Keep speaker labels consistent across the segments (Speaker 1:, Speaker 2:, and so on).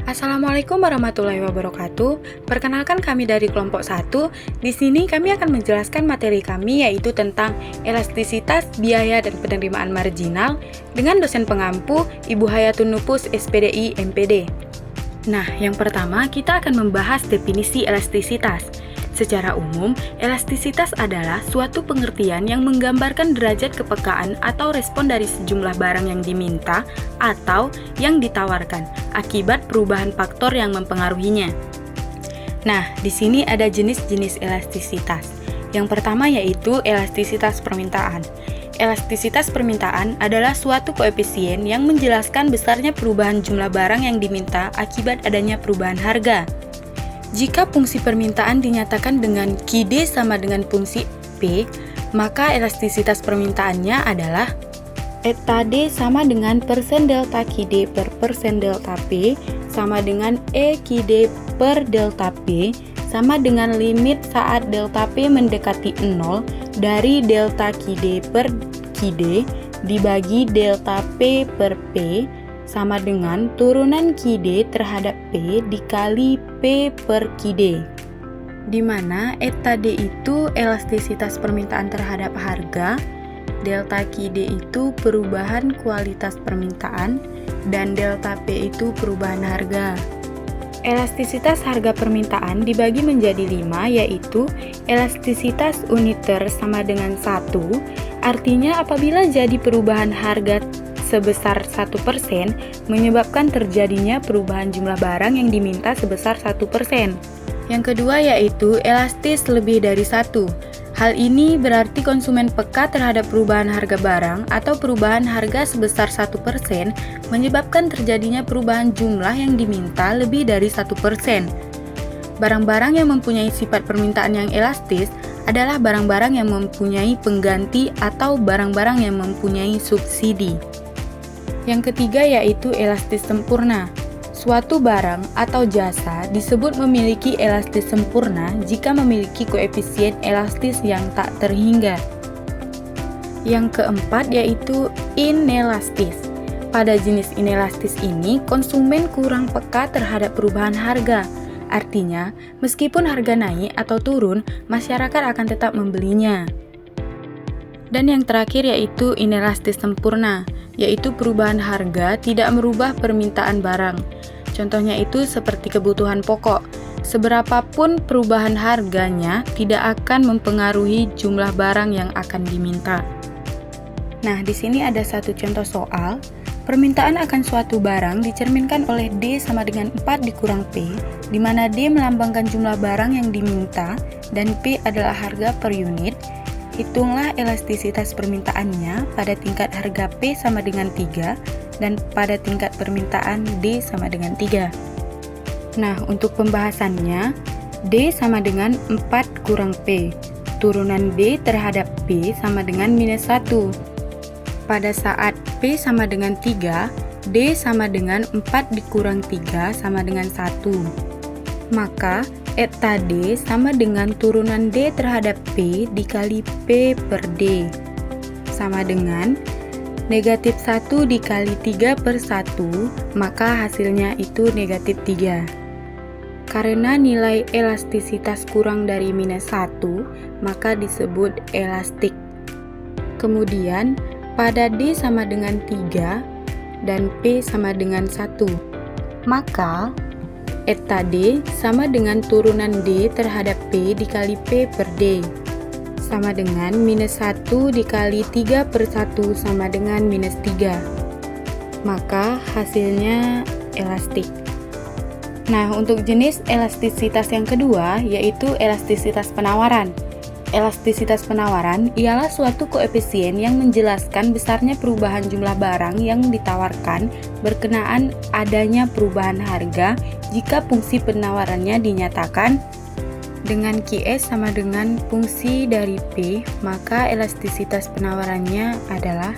Speaker 1: Assalamualaikum warahmatullahi wabarakatuh. Perkenalkan kami dari kelompok 1. Di sini kami akan menjelaskan materi kami yaitu tentang elastisitas biaya dan penerimaan marginal dengan dosen pengampu Ibu Hayatun Nupus SPDI MPD. Nah, yang pertama kita akan membahas definisi elastisitas. Secara umum, elastisitas adalah suatu pengertian yang menggambarkan derajat kepekaan atau respon dari sejumlah barang yang diminta atau yang ditawarkan akibat perubahan faktor yang mempengaruhinya. Nah, di sini ada jenis-jenis elastisitas. Yang pertama yaitu elastisitas permintaan. Elastisitas permintaan adalah suatu koefisien yang menjelaskan besarnya perubahan jumlah barang yang diminta akibat adanya perubahan harga. Jika fungsi permintaan dinyatakan dengan QD sama dengan fungsi P, maka elastisitas permintaannya adalah eta D sama dengan persen delta QD per persen delta P sama dengan E QD per delta P sama dengan limit saat delta P mendekati 0 dari delta QD per QD dibagi delta P per P sama dengan turunan QD terhadap P dikali P per QD, di mana eta D itu elastisitas permintaan terhadap harga, delta QD itu perubahan kualitas permintaan, dan delta P itu perubahan harga. Elastisitas harga permintaan dibagi menjadi 5, yaitu elastisitas uniter sama dengan 1, artinya apabila jadi perubahan harga sebesar 1% menyebabkan terjadinya perubahan jumlah barang yang diminta sebesar 1%. Yang kedua yaitu elastis lebih dari 1. Hal ini berarti konsumen peka terhadap perubahan harga barang atau perubahan harga sebesar 1% menyebabkan terjadinya perubahan jumlah yang diminta lebih dari 1%. Barang-barang yang mempunyai sifat permintaan yang elastis adalah barang-barang yang mempunyai pengganti atau barang-barang yang mempunyai subsidi. Yang ketiga yaitu elastis sempurna. Suatu barang atau jasa disebut memiliki elastis sempurna jika memiliki koefisien elastis yang tak terhingga. Yang keempat yaitu inelastis. Pada jenis inelastis ini, konsumen kurang peka terhadap perubahan harga. Artinya, meskipun harga naik atau turun, masyarakat akan tetap membelinya. Dan yang terakhir yaitu inelastis sempurna, yaitu perubahan harga tidak merubah permintaan barang. Contohnya itu seperti kebutuhan pokok. Seberapapun perubahan harganya tidak akan mempengaruhi jumlah barang yang akan diminta. Nah, di sini ada satu contoh soal. Permintaan akan suatu barang dicerminkan oleh D sama dengan 4 dikurang P, di mana D melambangkan jumlah barang yang diminta dan P adalah harga per unit. Hitunglah elastisitas permintaannya pada tingkat harga P sama dengan 3 dan pada tingkat permintaan D sama dengan 3. Nah, untuk pembahasannya, D sama dengan 4 kurang P. Turunan D terhadap P sama dengan minus 1. Pada saat P sama dengan 3, D sama dengan 4 dikurang 3 sama dengan 1. Maka eta D sama dengan turunan D terhadap P dikali P per D sama dengan negatif 1 dikali 3 per 1, maka hasilnya itu negatif 3. Karena nilai elastisitas kurang dari minus 1, maka disebut elastik. Kemudian pada D sama dengan 3 dan P sama dengan 1, maka eta D sama dengan turunan D terhadap P dikali P per D sama dengan minus 1 dikali 3 per 1 sama dengan minus 3. Maka hasilnya elastik. Nah, untuk jenis elastisitas yang kedua yaitu elastisitas penawaran. Elastisitas penawaran ialah suatu koefisien yang menjelaskan besarnya perubahan jumlah barang yang ditawarkan berkenaan adanya perubahan harga jika fungsi penawarannya dinyatakan dengan QS sama dengan fungsi dari P, maka elastisitas penawarannya adalah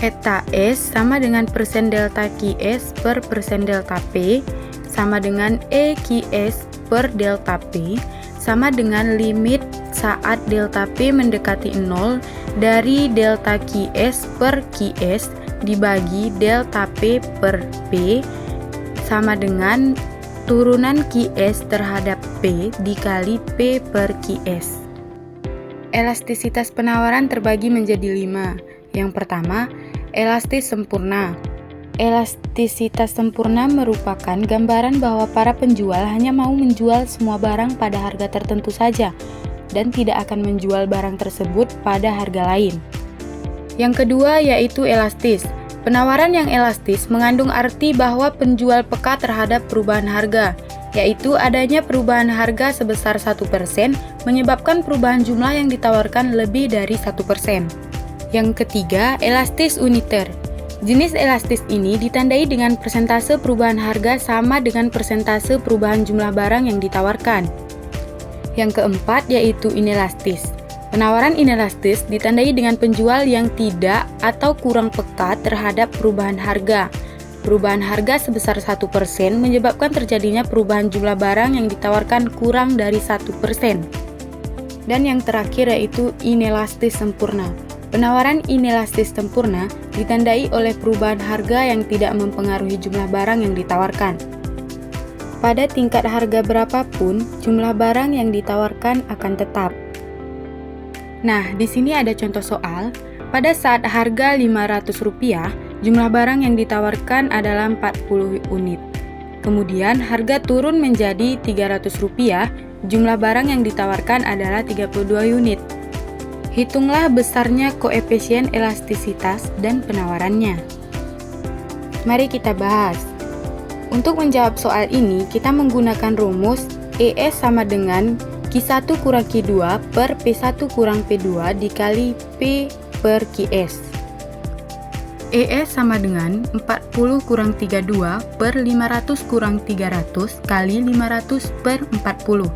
Speaker 1: eta S sama dengan persen delta QS per persen delta P sama dengan E QS per delta P sama dengan limit saat delta P mendekati 0 dari delta QS per QS dibagi delta P per P sama dengan turunan QS terhadap P dikali P per QS. Elastisitas penawaran terbagi menjadi 5. Yang pertama, elastis sempurna. Elastisitas sempurna merupakan gambaran bahwa para penjual hanya mau menjual semua barang pada harga tertentu saja dan tidak akan menjual barang tersebut pada harga lain. Yang kedua yaitu elastis. Penawaran yang elastis mengandung arti bahwa penjual peka terhadap perubahan harga, yaitu adanya perubahan harga sebesar 1% menyebabkan perubahan jumlah yang ditawarkan lebih dari 1%. Yang ketiga, elastis uniter. Jenis elastis ini ditandai dengan persentase perubahan harga sama dengan persentase perubahan jumlah barang yang ditawarkan. Yang keempat yaitu inelastis. Penawaran inelastis ditandai dengan penjual yang tidak atau kurang peka terhadap perubahan harga. Perubahan harga sebesar 1% menyebabkan terjadinya perubahan jumlah barang yang ditawarkan kurang dari 1%. Dan yang terakhir yaitu inelastis sempurna. Penawaran inelastis sempurna ditandai oleh perubahan harga yang tidak mempengaruhi jumlah barang yang ditawarkan. Pada tingkat harga berapapun, jumlah barang yang ditawarkan akan tetap. Nah, di sini ada contoh soal. Pada saat harga Rp500, jumlah barang yang ditawarkan adalah 40 unit. Kemudian, harga turun menjadi Rp300, jumlah barang yang ditawarkan adalah 32 unit. Hitunglah besarnya koefisien elastisitas dan penawarannya. Mari kita bahas. Untuk menjawab soal ini, kita menggunakan rumus ES sama dengan Q1 kurang Q2 per P1 kurang P2 dikali P per QS. ES sama dengan 40 kurang 32 per 500 kurang 300 kali 500 per 40.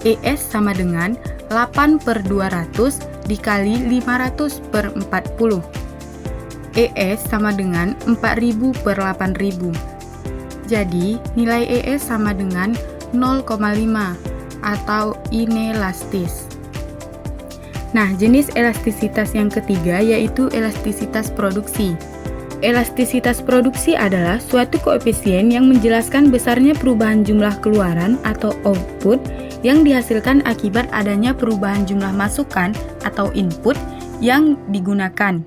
Speaker 1: ES sama dengan 8 per 200 dikali 500 per 40. ES sama dengan 4000 per 8000. Jadi, nilai ES sama dengan 0,5 atau inelastis. Nah, jenis elastisitas yang ketiga yaitu elastisitas produksi. Elastisitas produksi adalah suatu koefisien yang menjelaskan besarnya perubahan jumlah keluaran atau output yang dihasilkan akibat adanya perubahan jumlah masukan atau input yang digunakan.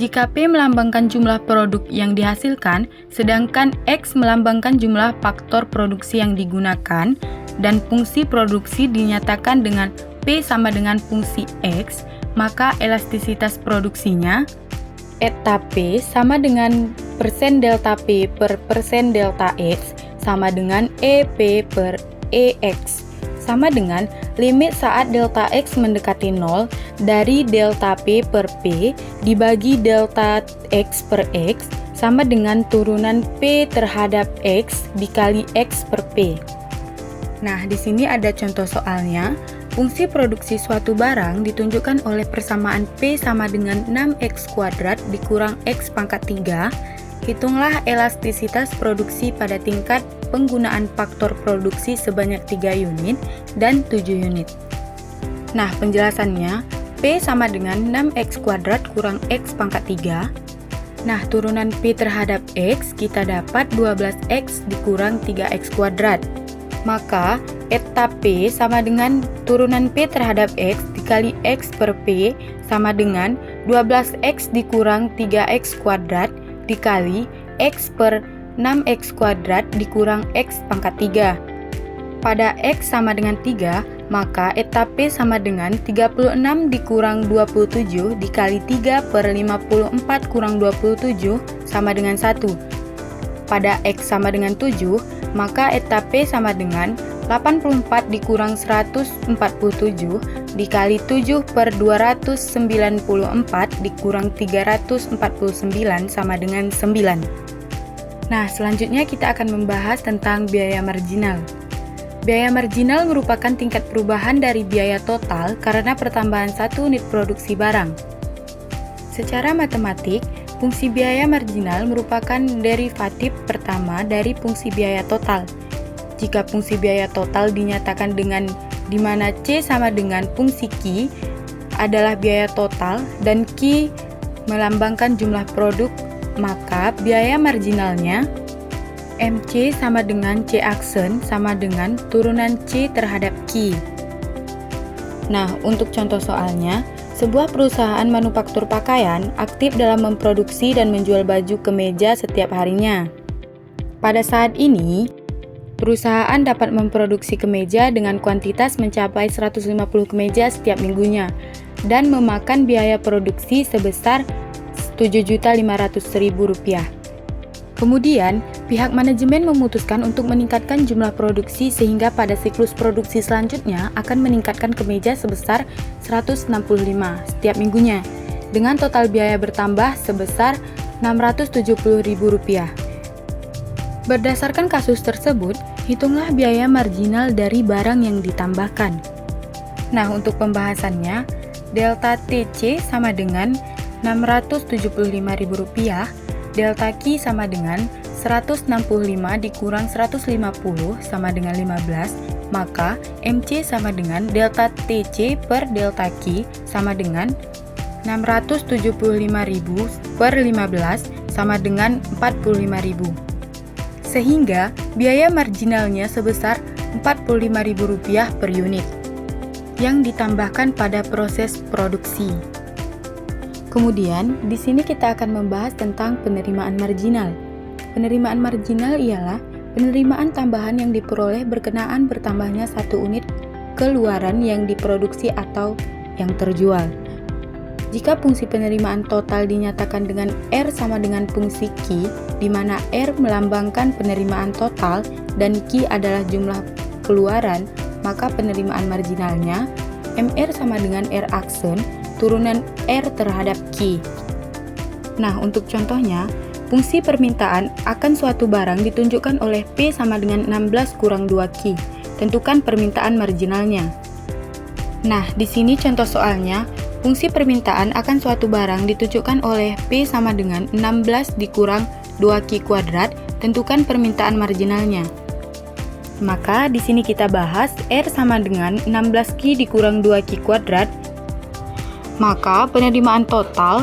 Speaker 1: Jika P melambangkan jumlah produk yang dihasilkan, sedangkan X melambangkan jumlah faktor produksi yang digunakan, dan fungsi produksi dinyatakan dengan P sama dengan fungsi X, maka elastisitas produksinya eta P sama dengan persen delta P per persen delta X sama dengan EP per EX sama dengan limit saat delta X mendekati 0 dari delta P per P dibagi delta X per X sama dengan turunan P terhadap X dikali X per P. Nah, di sini ada contoh soalnya. Fungsi produksi suatu barang ditunjukkan oleh persamaan P sama dengan 6X kuadrat dikurang X pangkat 3. Hitunglah elastisitas produksi pada tingkat penggunaan faktor produksi sebanyak 3 unit dan 7 unit. Nah, penjelasannya, P sama dengan 6X kuadrat kurang X pangkat 3. Nah, turunan P terhadap X kita dapat 12X dikurang 3X kuadrat. Maka, eta P sama dengan turunan P terhadap X dikali X per P sama dengan 12X dikurang 3X kuadrat dikali X per 6X kuadrat dikurang X pangkat 3. Pada X sama dengan 3, maka eta P sama dengan 36 dikurang 27 dikali 3 per 54 kurang 27 sama dengan 1. Pada X sama dengan 7, maka eta P sama dengan 84 dikurang 147 dikali 7 per 294 dikurang 349 sama dengan 9. Nah, selanjutnya kita akan membahas tentang biaya marginal. Biaya marginal merupakan tingkat perubahan dari biaya total karena pertambahan satu unit produksi barang. Secara matematik, fungsi biaya marginal merupakan derivatif pertama dari fungsi biaya total. Jika fungsi biaya total dinyatakan dengan di mana C sama dengan fungsi Q adalah biaya total dan Q melambangkan jumlah produk, maka biaya marginalnya MC sama dengan C aksen sama dengan turunan C terhadap Q. Nah, untuk contoh soalnya, sebuah perusahaan manufaktur pakaian aktif dalam memproduksi dan menjual baju kemeja setiap harinya. Pada saat ini, perusahaan dapat memproduksi kemeja dengan kuantitas mencapai 150 kemeja setiap minggunya dan memakan biaya produksi sebesar Rp7.500.000. Kemudian, pihak manajemen memutuskan untuk meningkatkan jumlah produksi sehingga pada siklus produksi selanjutnya akan meningkatkan kemeja sebesar 165 setiap minggunya dengan total biaya bertambah sebesar Rp670.000. Berdasarkan kasus tersebut, hitunglah biaya marginal dari barang yang ditambahkan. Nah, untuk pembahasannya, delta TC sama dengan Rp675.000, delta Q sama dengan 165 dikurang 150 sama dengan 15, maka MC sama dengan delta TC per delta Q sama dengan 675.000 per 15 sama dengan 45.000. Sehingga biaya marginalnya sebesar Rp45.000 per unit yang ditambahkan pada proses produksi. Kemudian, di sini kita akan membahas tentang penerimaan marginal. Penerimaan marginal ialah penerimaan tambahan yang diperoleh berkenaan bertambahnya satu unit keluaran yang diproduksi atau yang terjual. Jika fungsi penerimaan total dinyatakan dengan R sama dengan fungsi Q, di mana R melambangkan penerimaan total dan Q adalah jumlah keluaran, maka penerimaan marginalnya MR sama dengan R aksen turunan R terhadap Q. Nah, untuk contohnya, fungsi permintaan akan suatu barang ditunjukkan oleh P sama dengan 16 kurang 2Q. Tentukan permintaan marginalnya. Nah, di sini contoh soalnya, fungsi permintaan akan suatu barang ditunjukkan oleh P sama dengan 16 dikurang 2Q kuadrat. Tentukan permintaan marginalnya. Maka, di sini kita bahas R sama dengan 16Q dikurang 2Q kuadrat. Maka penerimaan total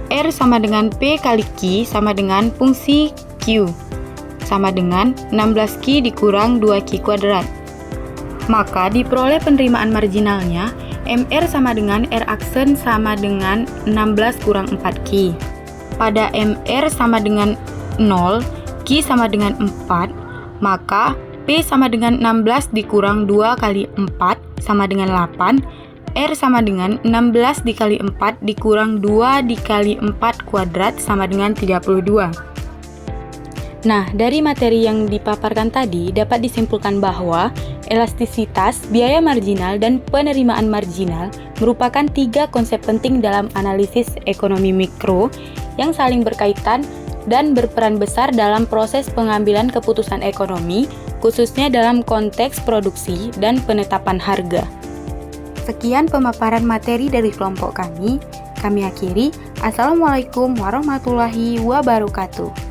Speaker 1: R sama dengan P kali Q sama dengan fungsi Q sama dengan 16Q dikurang 2Q kuadrat. Maka diperoleh penerimaan marginalnya MR sama dengan R aksen sama dengan 16 kurang 4Q. Pada MR sama dengan 0, Q sama dengan 4, maka P sama dengan 16 dikurang 2 kali 4 sama dengan 8, R sama dengan 16 dikali 4 dikurang 2 dikali 4 kuadrat sama dengan 32. Nah, dari materi yang dipaparkan tadi dapat disimpulkan bahwa elastisitas, biaya marginal, dan penerimaan marginal merupakan 3 konsep penting dalam analisis ekonomi mikro yang saling berkaitan dan berperan besar dalam proses pengambilan keputusan ekonomi, khususnya dalam konteks produksi dan penetapan harga. Sekian pemaparan materi dari kelompok kami. Kami akhiri. Assalamualaikum warahmatullahi wabarakatuh.